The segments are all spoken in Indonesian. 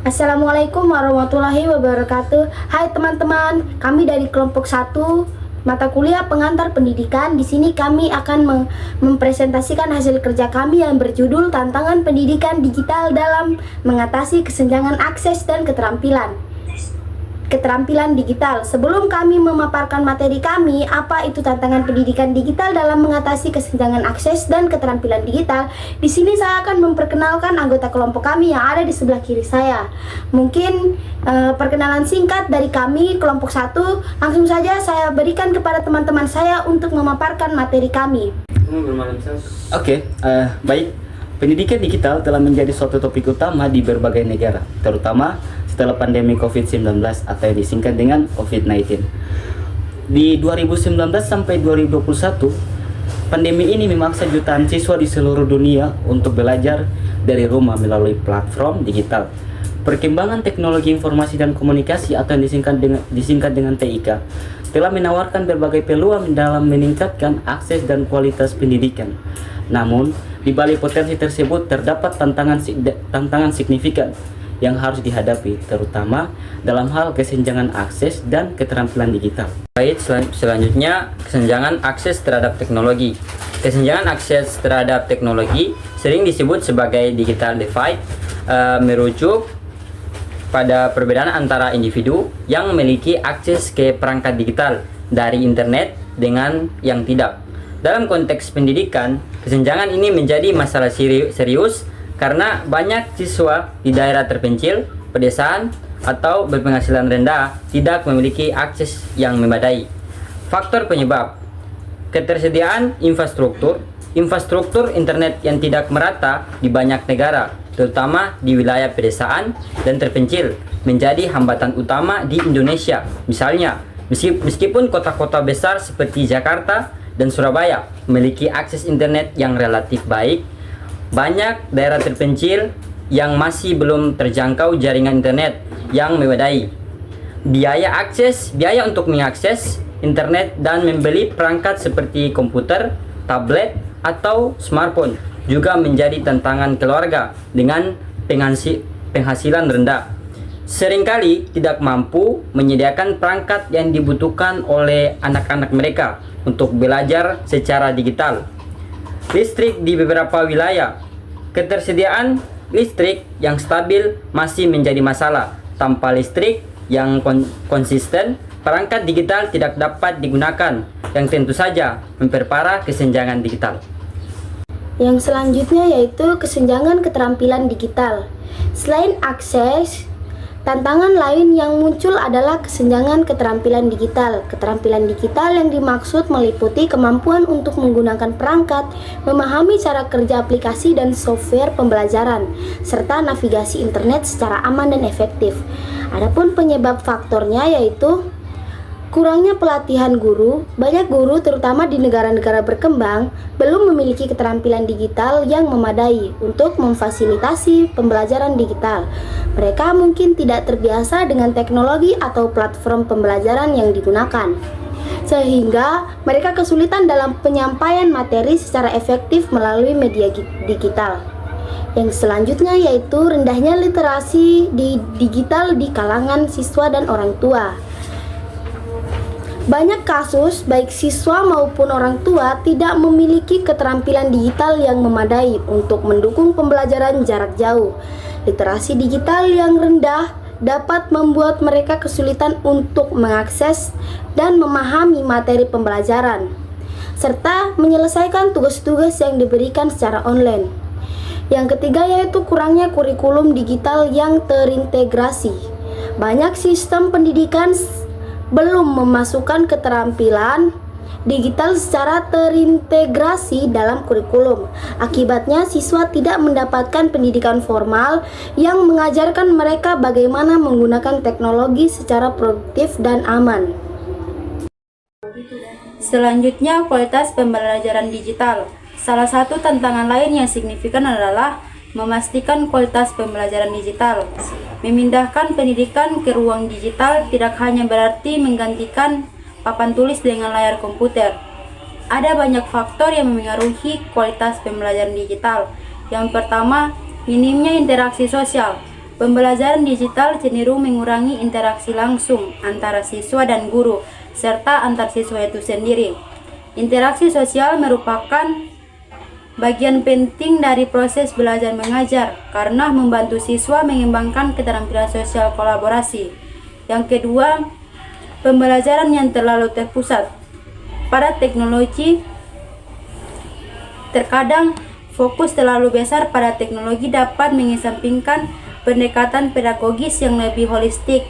Assalamualaikum warahmatullahi wabarakatuh. Hai teman-teman, kami dari kelompok 1 mata kuliah pengantar pendidikan. Di sini kami akan mempresentasikan hasil kerja kami yang berjudul Tantangan Pendidikan Digital dalam Mengatasi Kesenjangan Akses dan Keterampilan digital. Sebelum kami memaparkan materi kami, apa itu tantangan pendidikan digital dalam mengatasi kesenjangan akses dan keterampilan digital, di sini saya akan memperkenalkan anggota kelompok kami yang ada di sebelah kiri saya. Mungkin perkenalan singkat dari kami kelompok 1, langsung saja saya berikan kepada teman-teman saya untuk memaparkan materi kami. Baik. Pendidikan digital telah menjadi suatu topik utama di berbagai negara, terutama setelah pandemi COVID-19 atau yang disingkat dengan COVID-19. Di 2019 sampai 2021, pandemi ini memaksa jutaan siswa di seluruh dunia untuk belajar dari rumah melalui platform digital. Perkembangan teknologi informasi dan komunikasi atau yang disingkat dengan TIK telah menawarkan berbagai peluang dalam meningkatkan akses dan kualitas pendidikan. Namun, di balik potensi tersebut terdapat tantangan signifikan yang harus dihadapi, terutama dalam hal kesenjangan akses dan keterampilan digital. Baik, selanjutnya kesenjangan akses terhadap teknologi. Kesenjangan akses terhadap teknologi sering disebut sebagai digital divide, merujuk pada perbedaan antara individu yang memiliki akses ke perangkat digital dari internet dengan yang tidak. Dalam konteks pendidikan, kesenjangan ini menjadi masalah serius karena banyak siswa di daerah terpencil, pedesaan, atau berpenghasilan rendah tidak memiliki akses yang memadai. Faktor penyebab: ketersediaan infrastruktur internet yang tidak merata di banyak negara, terutama di wilayah pedesaan dan terpencil, menjadi hambatan utama di Indonesia. Misalnya, meskipun kota-kota besar seperti Jakarta dan Surabaya memiliki akses internet yang relatif baik, banyak daerah terpencil yang masih belum terjangkau jaringan internet yang memadai. Biaya untuk mengakses internet dan membeli perangkat seperti komputer, tablet, atau smartphone juga menjadi tantangan keluarga dengan penghasilan rendah. Seringkali tidak mampu menyediakan perangkat yang dibutuhkan oleh anak-anak mereka untuk belajar secara digital. Listrik di beberapa wilayah. Ketersediaan listrik yang stabil masih menjadi masalah. Tanpa listrik yang konsisten, perangkat digital tidak dapat digunakan, yang tentu saja memperparah kesenjangan digital. Yang selanjutnya yaitu kesenjangan keterampilan digital. Selain akses, tantangan lain yang muncul adalah kesenjangan keterampilan digital. Keterampilan digital yang dimaksud meliputi kemampuan untuk menggunakan perangkat, memahami cara kerja aplikasi dan software pembelajaran, serta navigasi internet secara aman dan efektif. Adapun penyebab faktornya yaitu kurangnya pelatihan guru. Banyak guru, terutama di negara-negara berkembang, belum memiliki keterampilan digital yang memadai untuk memfasilitasi pembelajaran digital. Mereka mungkin tidak terbiasa dengan teknologi atau platform pembelajaran yang digunakan, sehingga mereka kesulitan dalam penyampaian materi secara efektif melalui media digital. Yang selanjutnya yaitu rendahnya literasi digital di kalangan siswa dan orang tua. Banyak kasus, baik siswa maupun orang tua tidak memiliki keterampilan digital yang memadai untuk mendukung pembelajaran jarak jauh. Literasi digital yang rendah dapat membuat mereka kesulitan untuk mengakses dan memahami materi pembelajaran, serta menyelesaikan tugas-tugas yang diberikan secara online. Yang ketiga yaitu kurangnya kurikulum digital yang terintegrasi. Banyak sistem pendidikan belum memasukkan keterampilan digital secara terintegrasi dalam kurikulum. Akibatnya, siswa tidak mendapatkan pendidikan formal yang mengajarkan mereka bagaimana menggunakan teknologi secara produktif dan aman. Selanjutnya, kualitas pembelajaran digital. Salah satu tantangan lain yang signifikan adalah memastikan kualitas pembelajaran digital. Memindahkan pendidikan ke ruang digital tidak hanya berarti menggantikan papan tulis dengan layar komputer. Ada banyak faktor yang memengaruhi kualitas pembelajaran digital. Yang pertama, minimnya interaksi sosial. Pembelajaran digital cenderung mengurangi interaksi langsung antara siswa dan guru, serta antar siswa itu sendiri. Interaksi sosial merupakan bagian penting dari proses belajar mengajar karena membantu siswa mengembangkan keterampilan sosial kolaborasi. Yang kedua, pembelajaran yang terlalu terpusat pada teknologi. Terkadang fokus terlalu besar pada teknologi dapat mengesampingkan pendekatan pedagogis yang lebih holistik.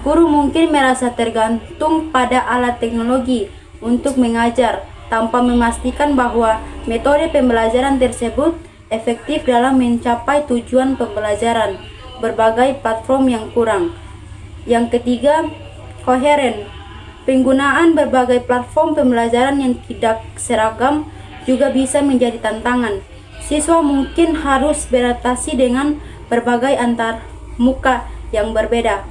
Guru mungkin merasa tergantung pada alat teknologi untuk mengajar tanpa memastikan bahwa metode pembelajaran tersebut efektif dalam mencapai tujuan pembelajaran. Berbagai platform yang kurang. Yang ketiga, koheren. Penggunaan berbagai platform pembelajaran yang tidak seragam juga bisa menjadi tantangan. Siswa mungkin harus beradaptasi dengan berbagai antar muka yang berbeda.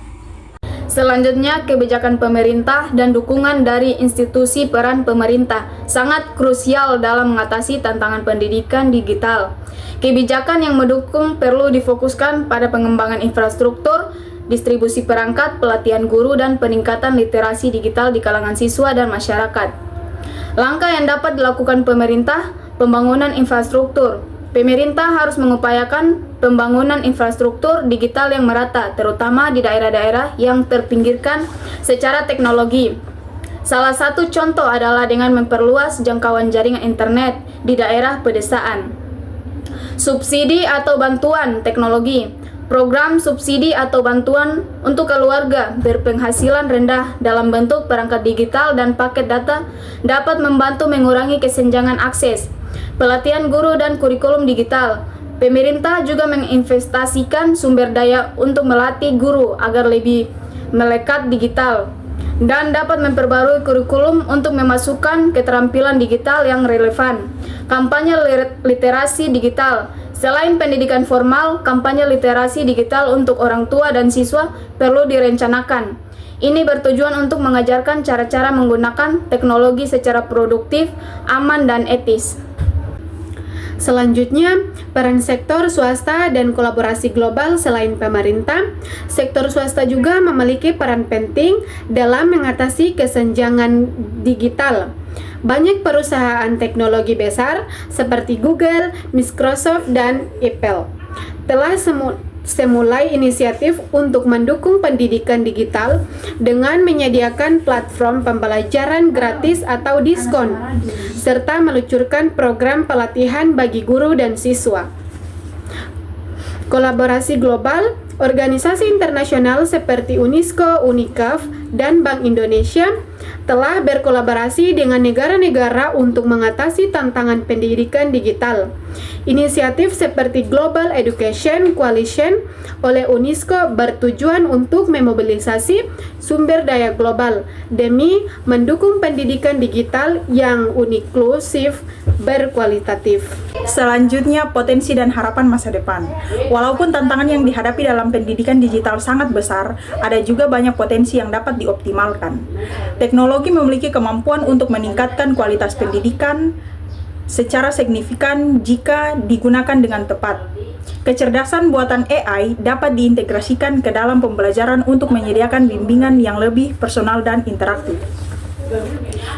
Selanjutnya, kebijakan pemerintah dan dukungan dari institusi peran pemerintah sangat krusial dalam mengatasi tantangan pendidikan digital. Kebijakan yang mendukung perlu difokuskan pada pengembangan infrastruktur, distribusi perangkat, pelatihan guru, dan peningkatan literasi digital di kalangan siswa dan masyarakat. Langkah yang dapat dilakukan pemerintah, pembangunan infrastruktur. Pemerintah harus mengupayakan pembangunan infrastruktur digital yang merata, terutama di daerah-daerah yang terpinggirkan secara teknologi. Salah satu contoh adalah dengan memperluas jangkauan jaringan internet di daerah pedesaan. Subsidi atau bantuan teknologi. Program subsidi atau bantuan untuk keluarga berpenghasilan rendah dalam bentuk perangkat digital dan paket data dapat membantu mengurangi kesenjangan akses. Pelatihan guru dan kurikulum digital. Pemerintah juga menginvestasikan sumber daya untuk melatih guru agar lebih melekat digital dan dapat memperbarui kurikulum untuk memasukkan keterampilan digital yang relevan. Kampanye literasi digital. Selain pendidikan formal, kampanye literasi digital untuk orang tua dan siswa perlu direncanakan. Ini bertujuan untuk mengajarkan cara-cara menggunakan teknologi secara produktif, aman, dan etis. Selanjutnya, peran sektor swasta dan kolaborasi global. Selain pemerintah, sektor swasta juga memiliki peran penting dalam mengatasi kesenjangan digital. Banyak perusahaan teknologi besar seperti Google, Microsoft, dan Apple telah semulai inisiatif untuk mendukung pendidikan digital dengan menyediakan platform pembelajaran gratis atau diskon, serta meluncurkan program pelatihan bagi guru dan siswa. Kolaborasi global. Organisasi internasional seperti UNESCO, UNICEF, dan Bank Indonesia telah berkolaborasi dengan negara-negara untuk mengatasi tantangan pendidikan digital. Inisiatif seperti Global Education Coalition oleh UNESCO bertujuan untuk memobilisasi sumber daya global demi mendukung pendidikan digital yang inklusif, berkualitatif. Selanjutnya, potensi dan harapan masa depan. Walaupun tantangan yang dihadapi dalam pendidikan digital sangat besar, ada juga banyak potensi yang dapat dioptimalkan. Teknologi memiliki kemampuan untuk meningkatkan kualitas pendidikan secara signifikan jika digunakan dengan tepat. Kecerdasan buatan AI dapat diintegrasikan ke dalam pembelajaran untuk menyediakan bimbingan yang lebih personal dan interaktif.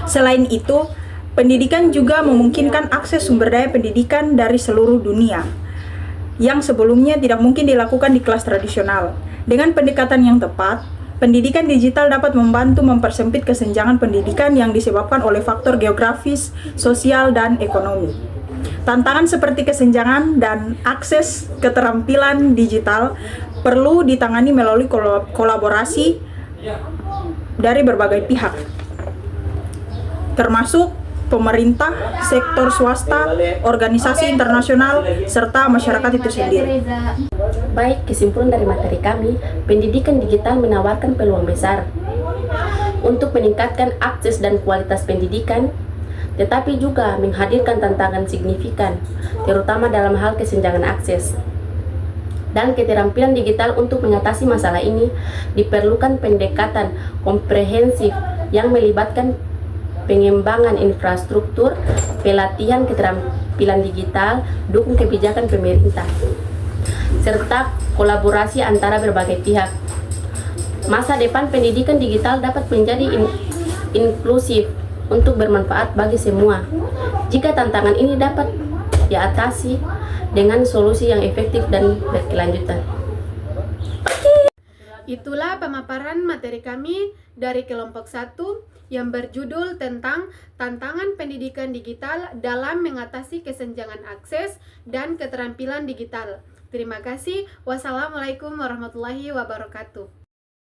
Selain itu, pendidikan juga memungkinkan akses sumber daya pendidikan dari seluruh dunia yang sebelumnya tidak mungkin dilakukan di kelas tradisional. Dengan pendekatan yang tepat, pendidikan digital dapat membantu mempersempit kesenjangan pendidikan yang disebabkan oleh faktor geografis, sosial, dan ekonomi. Tantangan seperti kesenjangan dan akses keterampilan digital perlu ditangani melalui kolaborasi dari berbagai pihak, termasuk pemerintah, sektor swasta, organisasi internasional, serta masyarakat itu sendiri. Baik, kesimpulan dari materi kami, pendidikan digital menawarkan peluang besar untuk meningkatkan akses dan kualitas pendidikan, tetapi juga menghadirkan tantangan signifikan, terutama dalam hal kesenjangan akses. Dan keterampilan digital untuk mengatasi masalah ini diperlukan pendekatan komprehensif yang melibatkan pengembangan infrastruktur, pelatihan keterampilan digital, dukung kebijakan pemerintah. serta kolaborasi antara berbagai pihak. Masa depan pendidikan digital dapat menjadi inklusif untuk bermanfaat bagi semua jika tantangan ini dapat diatasi dengan solusi yang efektif dan berkelanjutan. Itulah pemaparan materi kami dari kelompok 1 yang berjudul tentang tantangan pendidikan digital dalam mengatasi kesenjangan akses dan keterampilan digital. Terima kasih. Wassalamualaikum warahmatullahi wabarakatuh.